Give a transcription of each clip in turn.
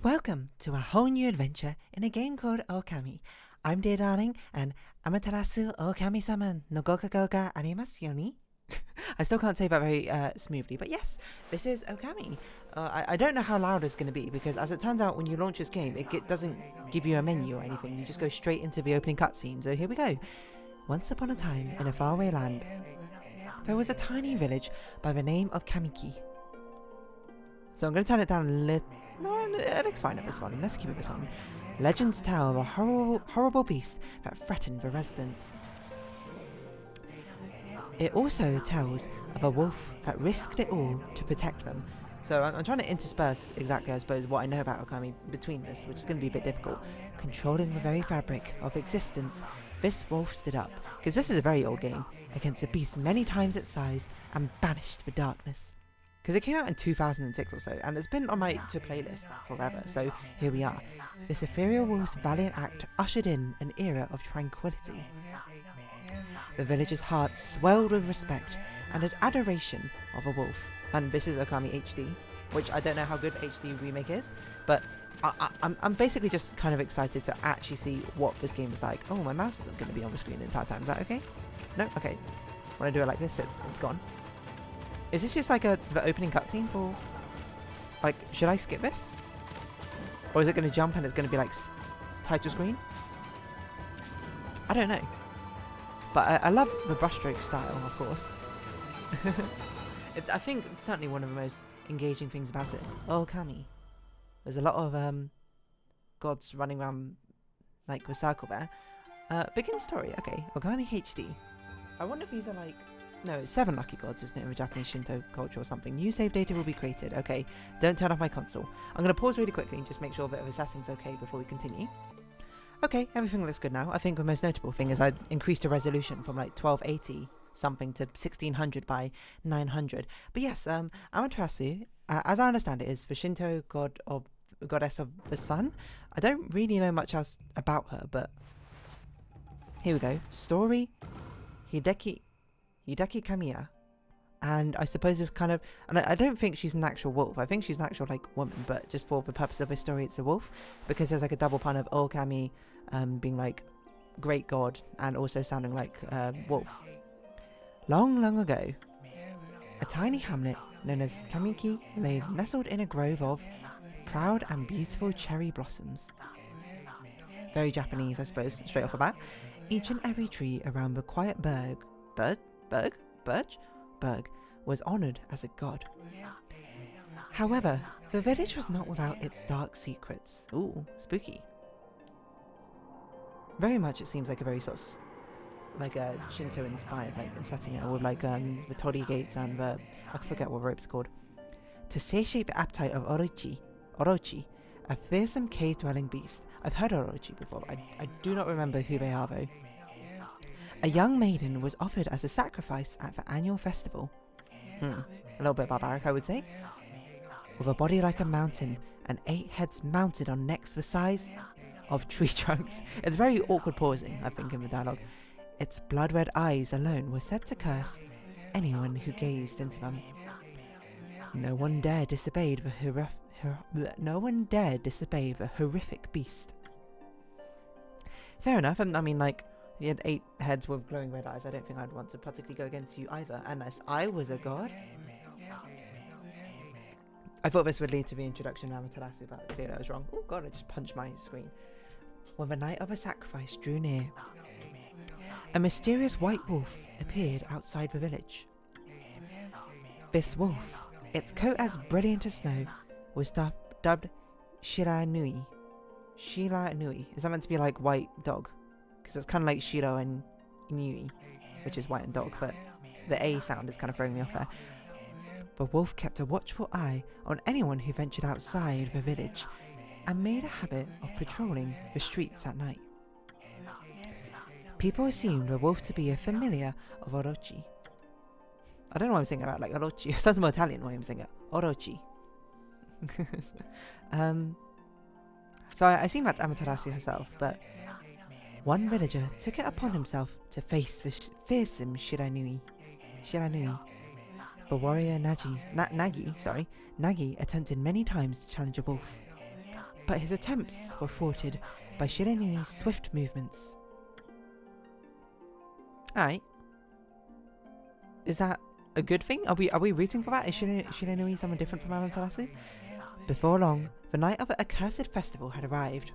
Welcome to a whole new adventure in a game called Okami. I'm Dear Darling, and Amaterasu Okami-sama no gokago ga arimasu yo ni. I still can't say that very smoothly, but yes, this is Okami. I don't know how loud it's going to be, because as it turns out, when you launch this game, it doesn't give you a menu or anything. You just go straight into the opening cutscene, so here we go. Once upon a time, in a faraway land, there was a tiny village by the name of Kamiki. So I'm going to turn it down a little. No, it looks fine at this volume. Let's keep it this one. Legends tell of a horrible beast that threatened the residents. It also tells of a wolf that risked it all to protect them. So I'm trying to intersperse exactly, I suppose, what I know about Okami between this, which is going to be a bit difficult. Controlling the very fabric of existence, this wolf stood up, because this is a very old game, against a beast many times its size and banished the darkness. Because it came out in 2006 or so, and it's been on my to-play list forever, so here we are. This ethereal wolf's valiant act ushered in an era of tranquility. The villagers' hearts swelled with respect and adoration of a wolf. And this is Okami HD, which I don't know how good HD remake is, but I'm basically just kind of excited to actually see what this game is like. Oh, my mouse isn't going to be on the screen the entire time. Is that okay? No? Okay. When I do it like this, it's gone. Is this just like the opening cutscene for... Like, should I skip this? Or is it going to jump and it's going to be like title screen? I don't know. But I love the brushstroke style, of course. I think it's certainly one of the most engaging things about it. Okami. There's a lot of gods running around like the circle there. Begin story. Okay, Okami HD. I wonder if these are like... No, it's 7 lucky gods, isn't it, in the Japanese Shinto culture or something. New save data will be created. Okay, don't turn off my console. I'm going to pause really quickly and just make sure that the setting's okay before we continue. Okay, everything looks good now. I think the most notable thing is I increased the resolution from like 1280 something to 1600 by 900. But yes, Amaterasu, as I understand it, is the Shinto goddess of the sun. I don't really know much else about her, but here we go. Story, Hideki Kamiya, and I suppose it's kind of, and I don't think she's an actual wolf. I think she's an actual like woman, but just for the purpose of this story, it's a wolf, because there's like a double pun of Okami being like great god and also sounding like wolf. Long ago, a tiny hamlet known as Kamiki lay nestled in a grove of proud and beautiful cherry blossoms. Very Japanese, I suppose, straight off the bat. Each and every tree around the quiet berg was honoured as a god. However, the village was not without its dark secrets. Ooh, spooky. Very much it seems like a very sort of like a Shinto inspired like setting it with like the torii gates and the, I forget what rope's called. To satiate the appetite of Orochi, a fearsome cave dwelling beast. I've heard of Orochi before, but I do not remember who they are though. A young maiden was offered as a sacrifice at the annual festival. A little bit barbaric, I would say. With a body like a mountain and 8 heads mounted on necks the size of tree trunks. It's very awkward pausing, I think, in the dialogue. Its blood-red eyes alone were said to curse anyone who gazed into them. No one dared disobey the horrific beast. Fair enough. I mean, like, he had 8 heads with glowing red eyes. I don't think I'd want to particularly go against you either, unless I was a god. I thought this would lead to the introduction of Amaterasu, but clearly I was wrong. Oh god, I just punched my screen. When the night of a sacrifice drew near, a mysterious white wolf appeared outside the village. This wolf, its coat as brilliant as snow, was dubbed Shiranui. Shiranui. Is that meant to be like white dog? Because it's kind of like Shiro and Inui, which is white and dog, but the A sound is kind of throwing me off there. The wolf kept a watchful eye on anyone who ventured outside the village and made a habit of patrolling the streets at night. People assumed the wolf to be a familiar of Orochi. I don't know why I'm saying about like Orochi. It sounds more Italian why I'm saying it. Orochi. So I assume that's Amaterasu herself, but one villager took it upon himself to face the fearsome Shiranui. The warrior Nagi attempted many times to challenge a wolf, but his attempts were thwarted by Shiranui's swift movements. Alright. Is that a good thing? Are we rooting for that? Is Shiranui someone different from Amaterasu? Before long, the night of the accursed festival had arrived.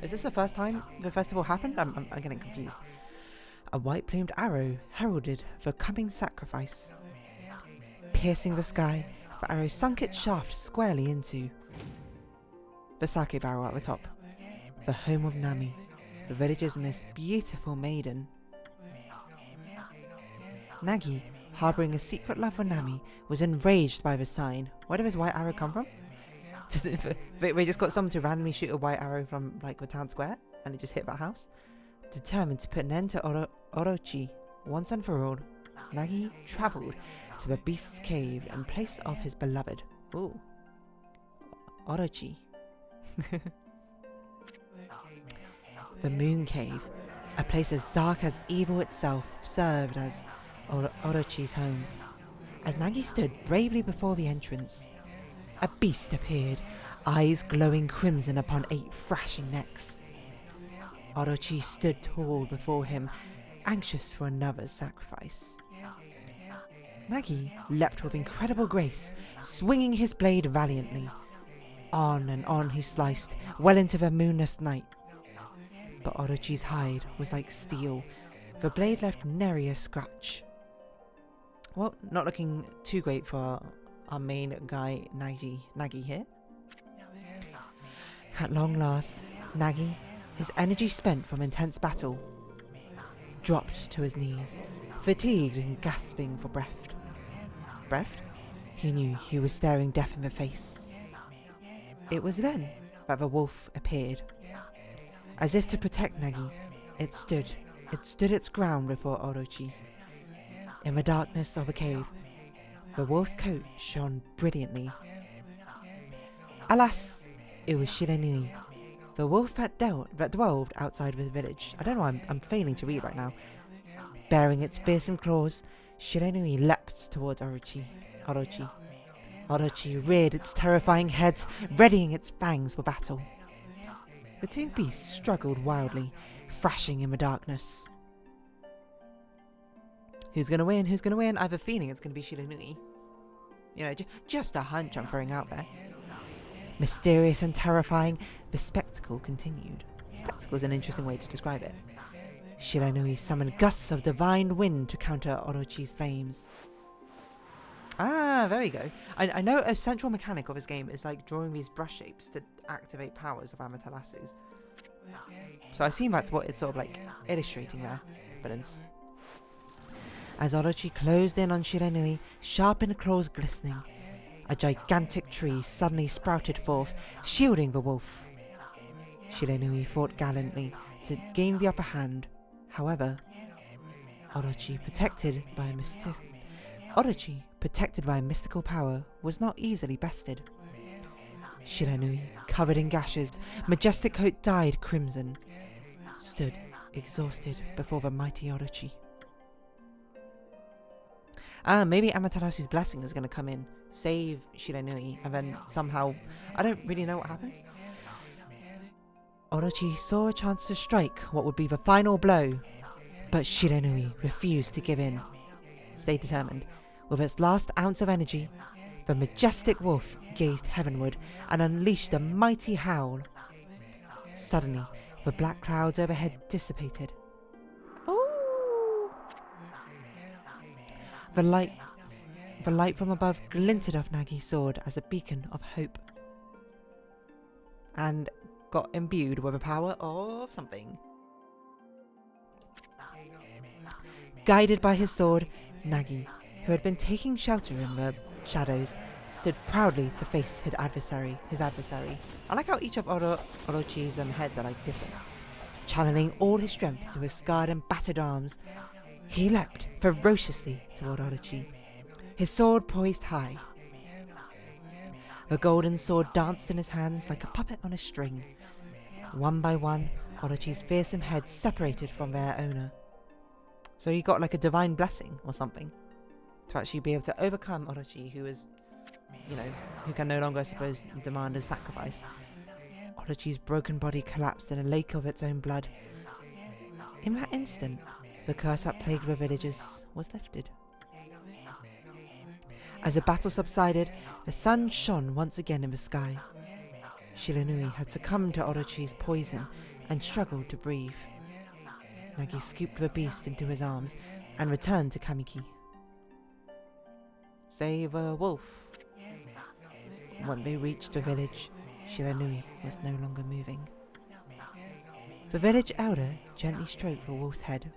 Is this the first time the festival happened? I'm getting confused. A white-plumed arrow heralded the coming sacrifice. Piercing the sky, the arrow sunk its shaft squarely into the sake barrel at the top. The home of Nami, the village's most beautiful maiden. Nagi, harbouring a secret love for Nami, was enraged by the sign. Where did this white arrow come from? We just got someone to randomly shoot a white arrow from like the town square and it just hit that house. Determined to put an end to Orochi once and for all, Nagi travelled to the beast's cave in place of his beloved. Ooh. Orochi. The Moon Cave, a place as dark as evil itself, served as Orochi's home. As Nagi stood bravely before the entrance, a beast appeared, eyes glowing crimson upon 8 thrashing necks. Orochi stood tall before him, anxious for another sacrifice. Nagi leapt with incredible grace, swinging his blade valiantly. On and on he sliced, well into the moonless night. But Orochi's hide was like steel. The blade left nary a scratch. Well, not looking too great for our main guy, Nagi here. At long last, Nagi, his energy spent from intense battle, dropped to his knees, fatigued and gasping for breath. Breath? He knew he was staring death in the face. It was then that the wolf appeared. As if to protect Nagi, it stood its ground before Orochi. In the darkness of a cave, the wolf's coat shone brilliantly. Alas, it was Shiranui, the wolf that dwelled outside the village. I don't know, I'm failing to read right now. Bearing its fearsome claws, Shiranui leapt towards Orochi. Orochi reared its terrifying head, readying its fangs for battle. The two beasts struggled wildly, thrashing in the darkness. Who's gonna win? Who's gonna win? I have a feeling it's gonna be Shiranui. You know, just a hunch I'm throwing out there. Mysterious and terrifying, the spectacle continued. Spectacle is an interesting way to describe it. Shiranui summoned gusts of divine wind to counter Orochi's flames. Ah, there we go. I know a central mechanic of this game is like drawing these brush shapes to activate powers of Amaterasu's. So I assume that's what it's sort of like illustrating there. But it's... As Orochi closed in on Shiranui, sharpened claws glistening, a gigantic tree suddenly sprouted forth, shielding the wolf. Shiranui fought gallantly to gain the upper hand. However, Orochi, protected by a mystical power, was not easily bested. Shiranui, covered in gashes, majestic coat dyed crimson, stood exhausted before the mighty Orochi. Maybe Amaterasu's blessing is going to come in, save Shiranui, and then somehow... I don't really know what happens. Orochi saw a chance to strike what would be the final blow, but Shiranui refused to give in. Stay determined. With its last ounce of energy, the majestic wolf gazed heavenward and unleashed a mighty howl. Suddenly, the black clouds overhead dissipated. Ooh. The light from above glinted off Nagi's sword as a beacon of hope, and got imbued with a power of something. Guided by his sword, Nagi, who had been taking shelter in the shadows, stood proudly to face his adversary. I like how each of Orochi's heads are like different. Channeling all his strength to his scarred and battered arms, he leapt ferociously toward Orochi, his sword poised high. The golden sword danced in his hands like a puppet on a string. One by one, Orochi's fearsome heads separated from their owner. So he got like a divine blessing or something to actually be able to overcome Orochi, who is, you know, who can no longer, I suppose, demand a sacrifice. Orochi's broken body collapsed in a lake of its own blood. In that instant, the curse that plagued the villagers was lifted. As the battle subsided, the sun shone once again in the sky. Shiranui had succumbed to Orochi's poison and struggled to breathe. Nagi scooped the beast into his arms and returned to Kamiki. Save a wolf. When they reached the village, Shiranui was no longer moving. The village elder gently stroked the wolf's head.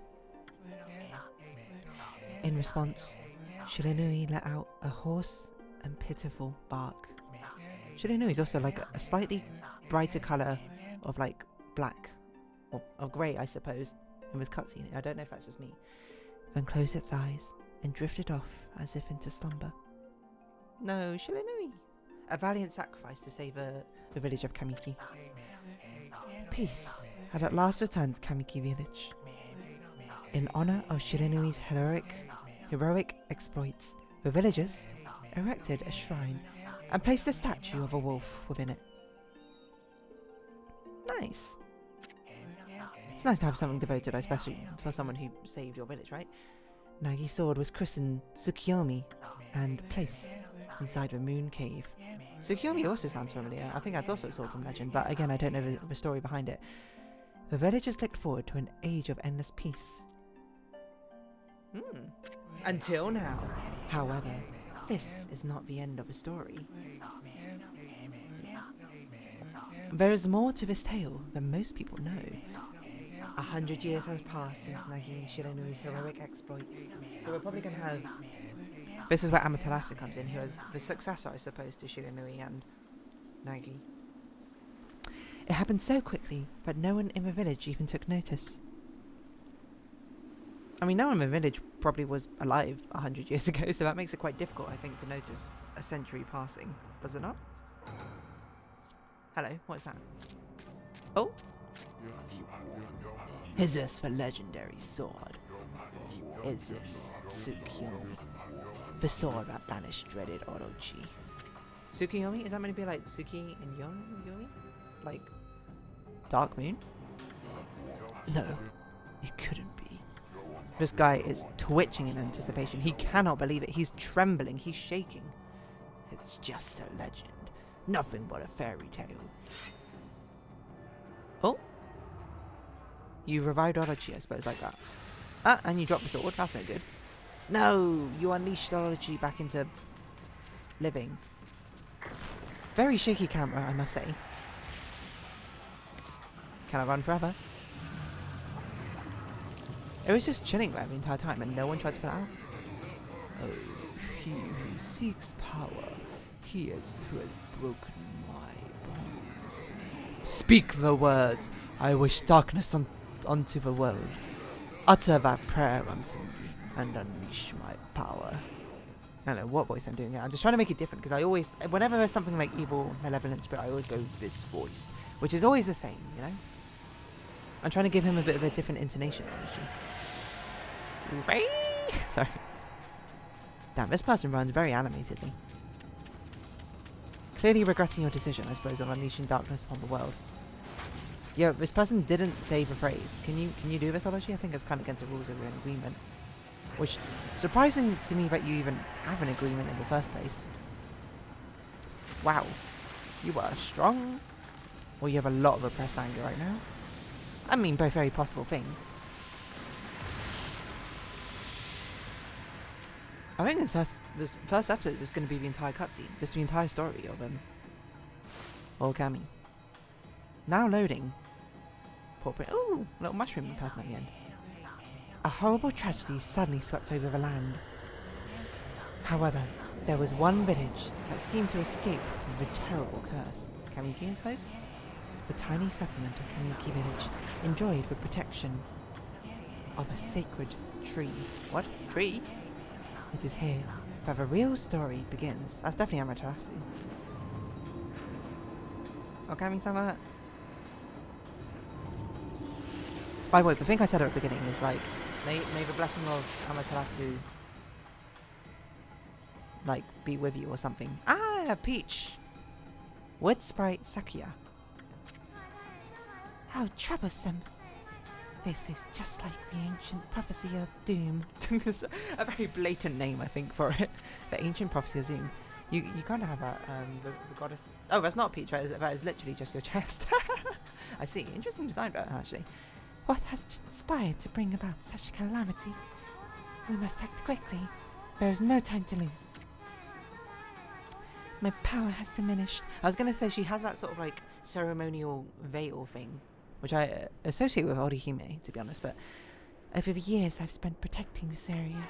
In response, Shiranui let out a hoarse and pitiful bark. Shiranui is also like a slightly brighter colour of like black, or of grey I suppose, in this cutscene. I don't know if that's just me. Then closed its eyes and drifted off as if into slumber. No, Shiranui! A valiant sacrifice to save the village of Kamiki. Peace had at last returned to Kamiki Village. In honour of Shiranui's heroic exploits, the villagers erected a shrine and placed a statue of a wolf within it. Nice. It's nice to have something devoted, especially for someone who saved your village, right? Nagi's sword was christened Tsukiyomi and placed inside the moon cave. Tsukiyomi also sounds familiar. I think that's also a sword from legend, but again, I don't know the story behind it. The villagers looked forward to an age of endless peace. Until now. However, this is not the end of the story. There is more to this tale than most people know. 100 years has passed since Nagi and Shiranui's heroic exploits, so we're probably going to have... This is where Amaterasu comes in, who is the successor, I suppose, to Shiranui and Nagi. It happened so quickly that no one in the village even took notice. I mean, no one in the village probably was alive 100 years ago, so that makes it quite difficult, I think, to notice a century passing. Does it not? Hello, what's that? Oh! Is this the legendary sword? Is this Tsukiyomi? The sword that banished dreaded Orochi. Tsukiyomi? Is that meant to be like Tsuki and Yomi? Like Dark Moon? No, it couldn't be. This guy is twitching in anticipation. He cannot believe it. He's trembling. He's shaking. It's just a legend. Nothing but a fairy tale. Oh. You revived Orochi, I suppose, like that. Ah, and you dropped the sword. That's no good. No! You unleashed Orochi back into living. Very shaky camera, I must say. Can I run forever? It was just chilling there the entire time and no one tried to put it out. Oh, he who seeks power, he is who has broken my bonds. Speak the words, I wish darkness unto the world. Utter that prayer unto me and unleash my power. I don't know what voice I'm doing here. I'm just trying to make it different because I always, whenever there's something like evil, malevolent spirit, I always go this voice, which is always the same, you know? I'm trying to give him a bit of a different intonation, actually. Sorry. Damn, this person runs very animatedly. Clearly regretting your decision, I suppose, on unleashing darkness upon the world. Yo, this person didn't say the phrase. Can you do this, Orochi? I think it's kind of against the rules of an agreement. Which, surprising to me that you even have an agreement in the first place. Wow. You are strong. Or you have a lot of repressed anger right now. I mean, both very possible things. I think this first episode is going to be the entire cutscene. Just the entire story of Okami. Now loading. Ooh, little mushroom person at the end. A horrible tragedy suddenly swept over the land. However, there was one village that seemed to escape the terrible curse. Kamiki, I suppose? The tiny settlement of Kamiki Village enjoyed the protection of a sacred tree. What? Tree? It is here that the real story begins. That's definitely Amaterasu. Okami-sama. By the way, the thing I said at the beginning is like, may the blessing of Amaterasu like be with you or something. Ah, Peach. Wood Sprite Sakuya. How troublesome. This is just like the ancient prophecy of doom. It's a very blatant name, I think, for it. The ancient prophecy of Zoom. You kind of have that, the goddess... Oh, that's not Peach, right? That is literally just your chest. I see. Interesting design, actually. What has conspired to bring about such calamity? We must act quickly. There is no time to lose. My power has diminished. I was going to say she has that sort of like ceremonial veil thing, which I associate with Orihime, to be honest, but over the years I've spent protecting this area.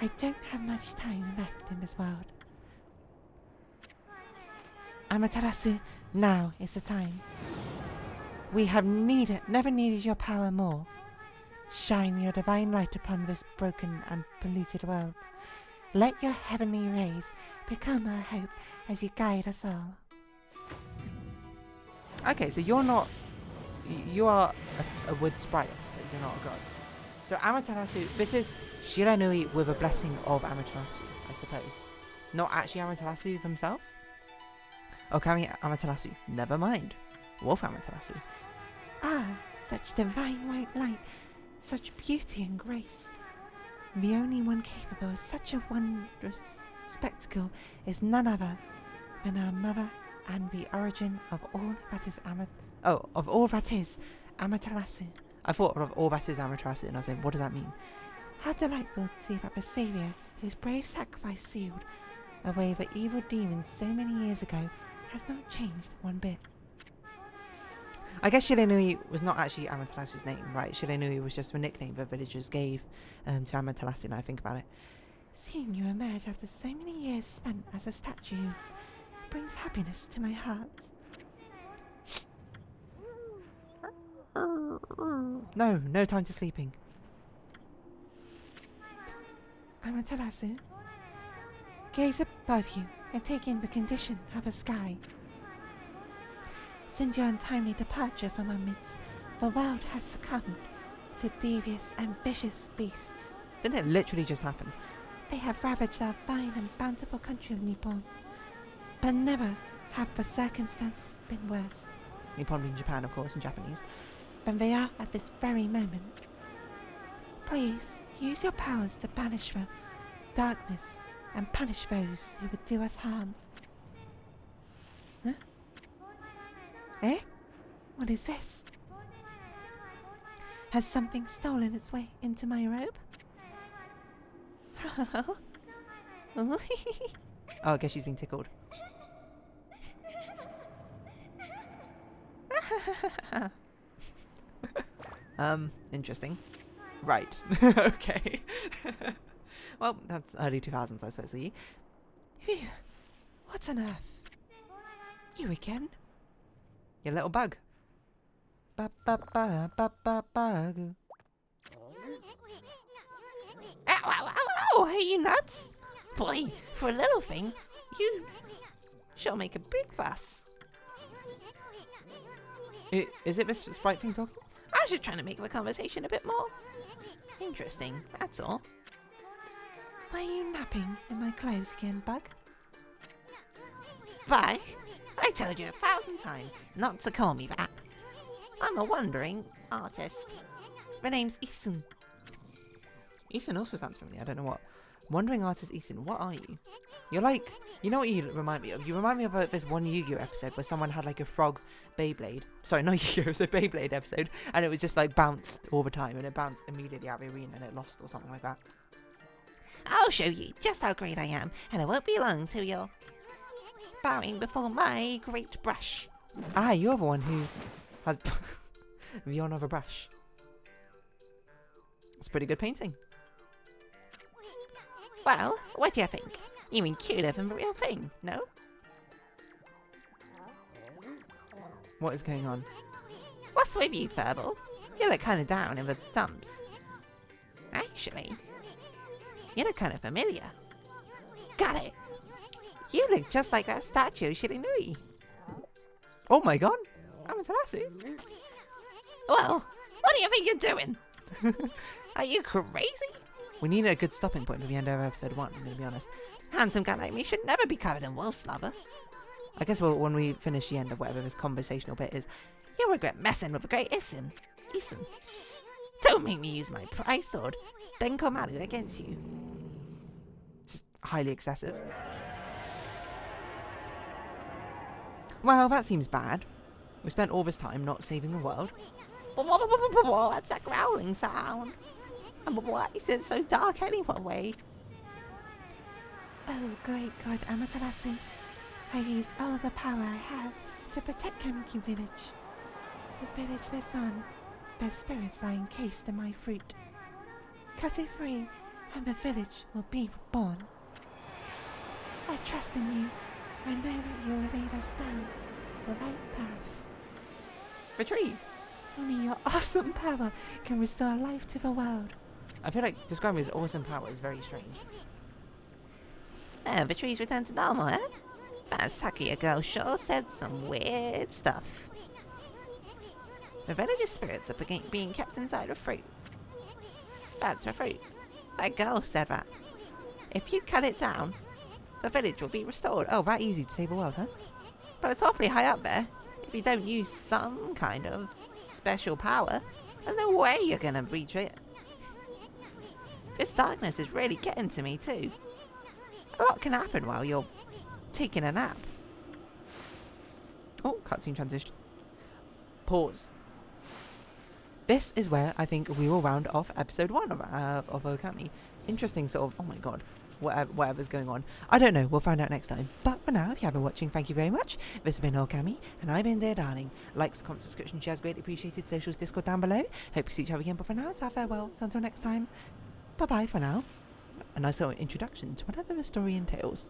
I don't have much time left in this world. Amaterasu, now is the time. We have never needed your power more. Shine your divine light upon this broken and polluted world. Let your heavenly rays become our hope as you guide us all. Okay, so you're not... You are a wood sprite, I suppose. You're not a god. So Amaterasu... This is Shiranui with a blessing of Amaterasu, I suppose. Not actually Amaterasu themselves? Okami Amaterasu. Never mind. Wolf Amaterasu. Ah, such divine white light. Such beauty and grace. The only one capable of such a wondrous spectacle is none other than our mother and the origin of all that is Amaterasu. I thought of all that is Amaterasu and I was saying, what does that mean? How delightful to see that the saviour, whose brave sacrifice sealed away the evil demons so many years ago, has not changed one bit. I guess Shiranui was not actually Amaterasu's name, right? Shiranui was just the nickname the villagers gave to Amaterasu, now I think about it. Seeing you emerge after so many years spent as a statue brings happiness to my heart. No time to sleeping. Amaterasu, gaze above you and take in the condition of the sky. Since your untimely departure from our midst, the world has succumbed to devious and vicious beasts. Didn't it literally just happen? They have ravaged our fine and bountiful country of Nippon, but never have the circumstances been worse. Nippon being Japan, of course, in Japanese. Than they are at this very moment. Please use your powers to banish the darkness and punish those who would do us harm. Huh? Eh? What is this? Has something stolen its way into my robe? Oh, I guess she's been tickled. Interesting. Right. Okay. Well, that's early 2000s, I suppose, for you. Phew. What on earth? You again? Your little bug. Ba ba ba ba ba bug. Ow, are you nuts? Boy, for a little thing, you shall make a big fuss. Is it this sprite thing talking? I was just trying to make the conversation a bit more interesting, that's all. Were you napping in my clothes again, Bug? Bug? I told you 1,000 times not to call me that. I'm a wandering artist. My name's Isun. Isun also sounds familiar, I don't know what. Wandering artist Isun, what are you? You're like, you know what you remind me of? You remind me of this one Yu-Gi-Oh episode where someone had like a frog Beyblade. Sorry, not Yu-Gi-Oh, it was a Beyblade episode. And it was just like bounced all the time and it bounced immediately out of the arena and it lost or something like that. I'll show you just how great I am, and it won't be long till you're bowing before my great brush. Ah, you're the one who has the honor of a brush. It's a pretty good painting. Well, what do you think? You mean cuter than the real thing, no? What is going on? What's with you, Furball? You look kind of down in the dumps. Actually, you look kind of familiar. Got it! You look just like that statue of Shiranui. Oh my god! Amaterasu? Well, what do you think you're doing? Are you crazy? We need a good stopping point at the end of episode 1, I'm going to be honest. Handsome guy like me should never be covered in wolf slobber. I guess when we finish the end of whatever this conversational bit is, you'll regret messing with the great Isin. Don't make me use my prize sword. Denkomaru against you. Just highly excessive. Well, that seems bad. We spent all this time not saving the world. What's that growling sound? And why is it so dark anyway? Oh, great God, Amaterasu. I used all the power I have to protect Kamiki Village. The village lives on. Their spirits lie encased in my fruit. Cut it free, and the village will be reborn. I trust in you. I know that you will lead us down the right path. Retrieve. Only your awesome power can restore life to the world. I feel like describing his awesome power is very strange. The trees returned to normal, eh? That Sakuya girl sure said some weird stuff. The village's spirits are being kept inside of fruit. That's the fruit. That girl said that. If you cut it down, the village will be restored. Oh, that easy to save the world, huh? But it's awfully high up there. If you don't use some kind of special power, there's no way you're gonna reach it. This darkness is really getting to me too. A lot can happen while you're taking a nap. Oh, cutscene transition. Pause. This is where I think we will round off episode 1 of Okami. Interesting sort of, oh my god, whatever's going on. I don't know, we'll find out next time. But for now, if you have been watching, thank you very much. This has been Okami, and I've been Dear Darling. Likes, comments, subscription, shares, greatly appreciated. Socials, Discord down below. Hope to see each other again, but for now, it's our farewell. So until next time, bye-bye for now. A nice little introduction to whatever the story entails.